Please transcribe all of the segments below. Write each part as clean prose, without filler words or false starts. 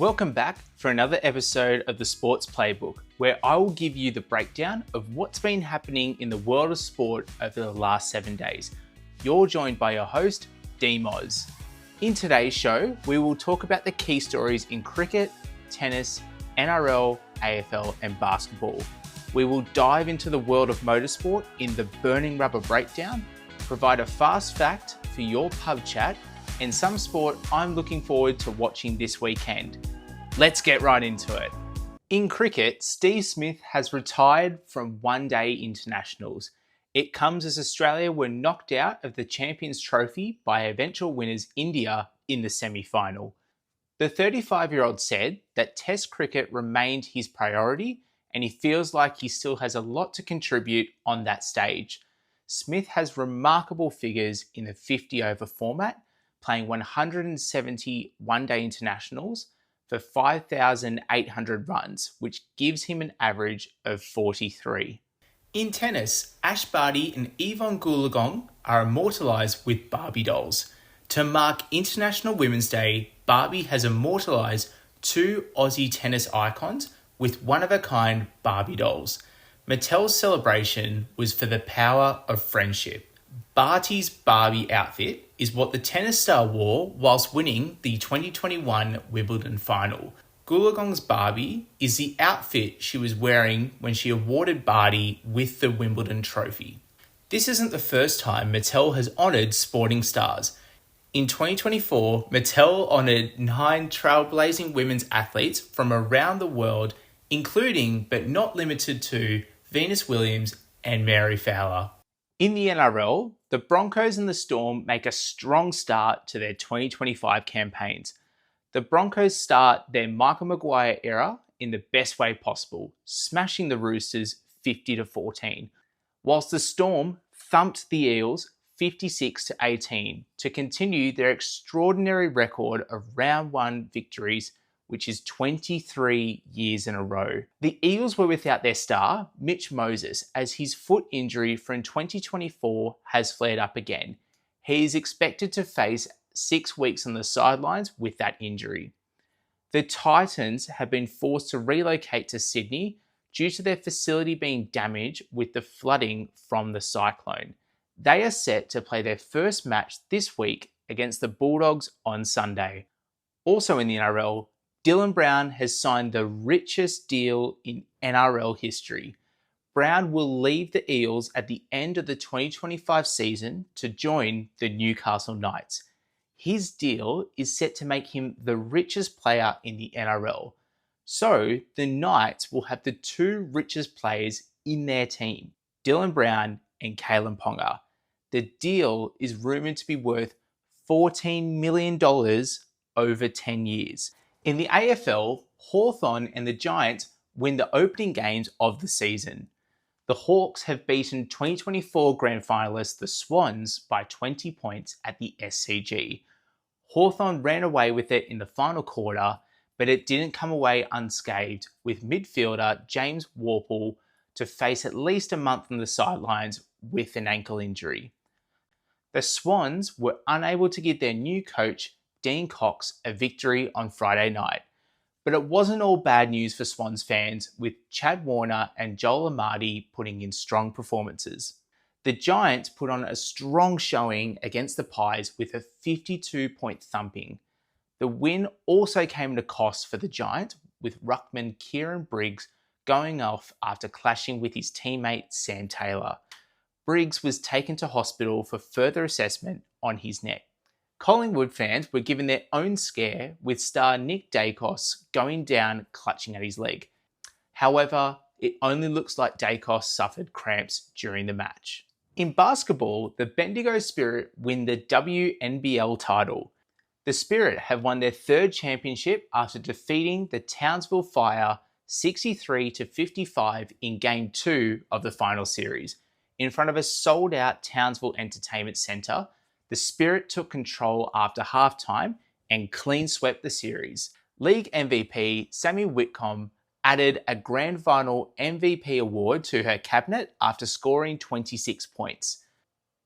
Welcome back for another episode of the Sports Playbook, where I will give you the breakdown of what's been happening in the world of sport over the last 7 days. You're joined by your host, D-Moz. In today's show, we will talk about the key stories in cricket, tennis, NRL, AFL and basketball. We will dive into the world of motorsport in the Burning Rubber breakdown, provide a fast fact for your pub chat, and some sport I'm looking forward to watching this weekend. Let's get right into it. In cricket, Steve Smith has retired from one-day internationals. It comes as Australia were knocked out of the Champions Trophy by eventual winners India in the semi-final. The 35-year-old said that Test cricket remained his priority and he feels like he still has a lot to contribute on that stage. Smith has remarkable figures in the 50-over format, playing 170 one-day internationals for 5,800 runs, which gives him an average of 43. In tennis, Ash Barty and Yvonne Goolagong are immortalised with Barbie dolls. To mark International Women's Day, Barbie has immortalised two Aussie tennis icons with one-of-a-kind Barbie dolls. Mattel's celebration was for the power of friendship. Barty's Barbie outfit is what the tennis star wore whilst winning the 2021 Wimbledon final. Goolagong's Barbie is the outfit she was wearing when she awarded Barty with the Wimbledon trophy. This isn't the first time Mattel has honoured sporting stars. In 2024, Mattel honoured 9 trailblazing women's athletes from around the world, including but not limited to Venus Williams and Mary Fowler. In the NRL, the Broncos and the Storm make a strong start to their 2025 campaigns. The Broncos start their Michael Maguire era in the best way possible, smashing the Roosters 50-14, whilst the Storm thumped the Eels 56-18 to continue their extraordinary record of round 1 victories, which is 23 years in a row. The Eagles were without their star, Mitch Moses, as his foot injury from 2024 has flared up again. He is expected to face 6 weeks on the sidelines with that injury. The Titans have been forced to relocate to Sydney due to their facility being damaged with the flooding from the cyclone. They are set to play their first match this week against the Bulldogs on Sunday. Also in the NRL, Dylan Brown has signed the richest deal in NRL history. Brown will leave the Eels at the end of the 2025 season to join the Newcastle Knights. His deal is set to make him the richest player in the NRL. So the Knights will have the 2 richest players in their team, Dylan Brown and Kalen Ponga. The deal is rumoured to be worth $14 million over 10 years. In the AFL, Hawthorn and the Giants win the opening games of the season. The Hawks have beaten 2024 grand finalists the Swans by 20 points at the SCG. Hawthorn ran away with it in the final quarter, but it didn't come away unscathed, with midfielder James Worpel to face at least a month on the sidelines with an ankle injury. The Swans were unable to give their new coach Dean Cox a victory on Friday night. But it wasn't all bad news for Swans fans, with Chad Warner and Joel Amadi putting in strong performances. The Giants put on a strong showing against the Pies with a 52-point thumping. The win also came at a cost for the Giants, with ruckman Kieran Briggs going off after clashing with his teammate Sam Taylor. Briggs was taken to hospital for further assessment on his neck. Collingwood fans were given their own scare with star Nick Dacos going down clutching at his leg. However, it only looks like Dacos suffered cramps during the match. In basketball, the Bendigo Spirit win the WNBL title. The Spirit have won their 3rd championship after defeating the Townsville Fire 63-55 in Game 2 of the final series. In front of a sold-out Townsville Entertainment Centre, the Spirit took control after halftime and clean swept the series. League MVP Sammy Whitcomb added a grand final MVP award to her cabinet after scoring 26 points.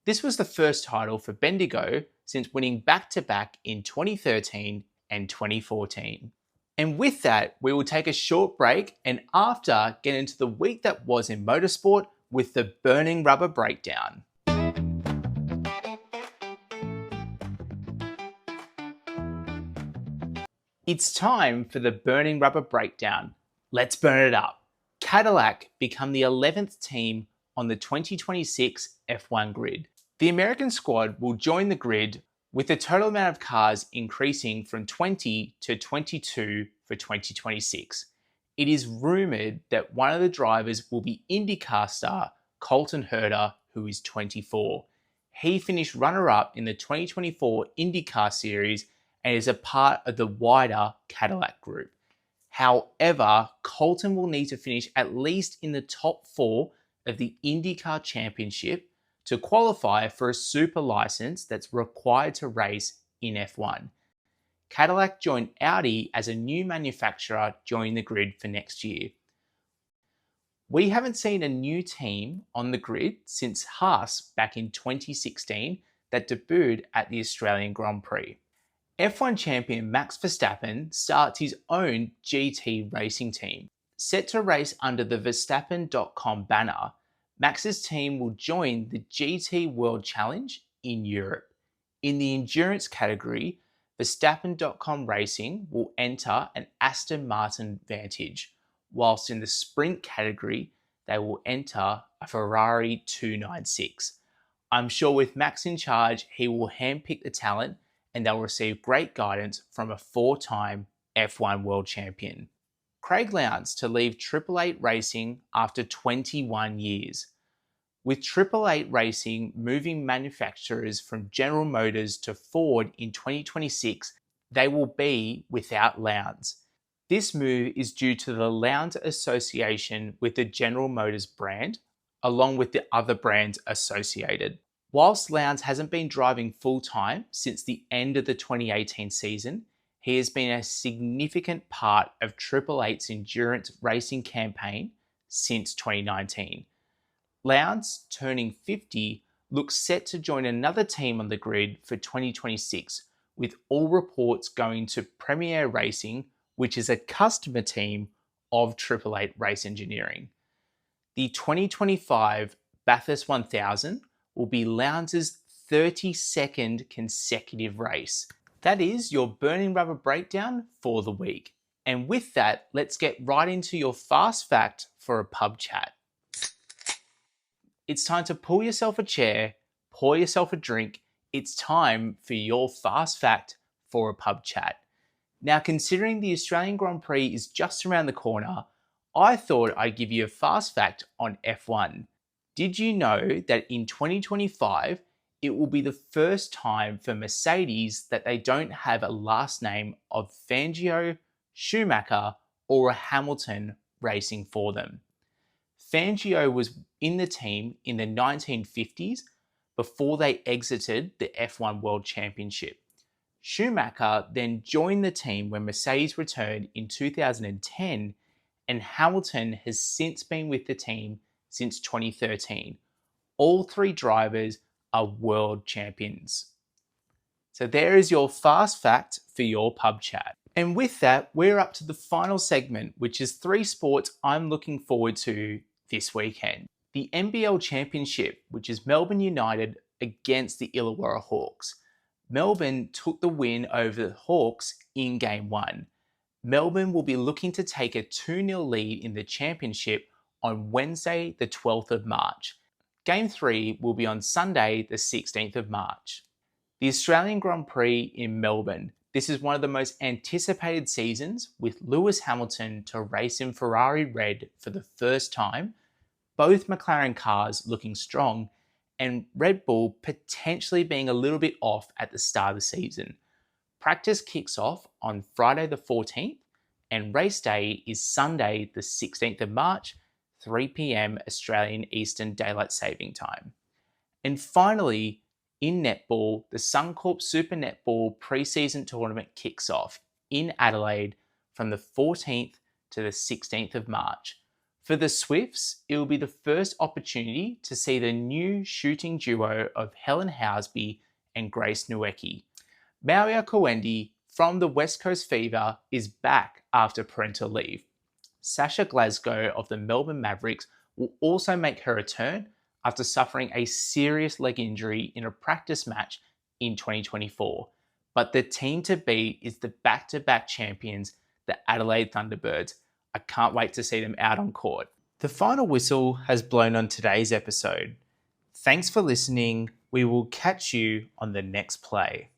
This was the first title for Bendigo since winning back-to-back in 2013 and 2014. And with that, we will take a short break and after get into the week that was in motorsport with the burning rubber breakdown. It's time for the burning rubber breakdown. Let's burn it up. Cadillac become the 11th team on the 2026 F1 grid. The American squad will join the grid with the total amount of cars increasing from 20 to 22 for 2026. It is rumoured that one of the drivers will be IndyCar star Colton Herta, who is 24. He finished runner-up in the 2024 IndyCar Series and is a part of the wider Cadillac group. However, Colton will need to finish at least in the top 4 of the IndyCar Championship to qualify for a super license that's required to race in F1. Cadillac joined Audi as a new manufacturer joining the grid for next year. We haven't seen a new team on the grid since Haas back in 2016 that debuted at the Australian Grand Prix. F1 champion Max Verstappen starts his own GT racing team. Set to race under the Verstappen.com banner, Max's team will join the GT World Challenge in Europe. In the endurance category, Verstappen.com Racing will enter an Aston Martin Vantage, whilst in the sprint category, they will enter a Ferrari 296. I'm sure with Max in charge, he will handpick the talent and they'll receive great guidance from a 4-time F1 world champion. Craig Lowndes to leave Triple Eight Racing after 21 years. With Triple Eight Racing moving manufacturers from General Motors to Ford in 2026, they will be without Lowndes. This move is due to the Lowndes association with the General Motors brand, along with the other brands associated. Whilst Lowndes hasn't been driving full-time since the end of the 2018 season, he has been a significant part of Triple Eight's endurance racing campaign since 2019. Lowndes, turning 50, looks set to join another team on the grid for 2026, with all reports going to Premier Racing, which is a customer team of Triple Eight Race Engineering. The 2025 Bathurst 1000 will be Lowndes' 32nd consecutive race. That is your burning rubber breakdown for the week. And with that, let's get right into your fast fact for a pub chat. It's time to pull yourself a chair, pour yourself a drink. It's time for your fast fact for a pub chat. Now, considering the Australian Grand Prix is just around the corner, I thought I'd give you a fast fact on F1. Did you know that in 2025, it will be the first time for Mercedes that they don't have a last name of Fangio, Schumacher, or a Hamilton racing for them? Fangio was in the team in the 1950s before they exited the F1 World Championship. Schumacher then joined the team when Mercedes returned in 2010, and Hamilton has since been with the team since 2013. All 3 drivers are world champions. So there is your fast fact for your pub chat. And with that, we're up to the final segment, which is 3 sports I'm looking forward to this weekend. The NBL Championship, which is Melbourne United against the Illawarra Hawks. Melbourne took the win over the Hawks in Game 1. Melbourne will be looking to take a 2-0 lead in the championship on Wednesday, the 12th of March. Game 3 will be on Sunday, the 16th of March. The Australian Grand Prix in Melbourne. This is one of the most anticipated seasons, with Lewis Hamilton to race in Ferrari Red for the first time, both McLaren cars looking strong, and Red Bull potentially being a little bit off at the start of the season. Practice kicks off on Friday the 14th, and race day is Sunday the 16th of March, 3 p.m. Australian Eastern Daylight Saving Time. And finally, in netball, the Suncorp Super Netball pre-season tournament kicks off in Adelaide from the 14th to the 16th of March. For the Swifts, it will be the first opportunity to see the new shooting duo of Helen Housby and Grace Nweki. Maria Kowendi from the West Coast Fever is back after parental leave. Sasha Glasgow of the Melbourne Mavericks will also make her return after suffering a serious leg injury in a practice match in 2024. But the team to beat is the back-to-back champions, the Adelaide Thunderbirds. I can't wait to see them out on court. The final whistle has blown on today's episode. Thanks for listening. We will catch you on the next play.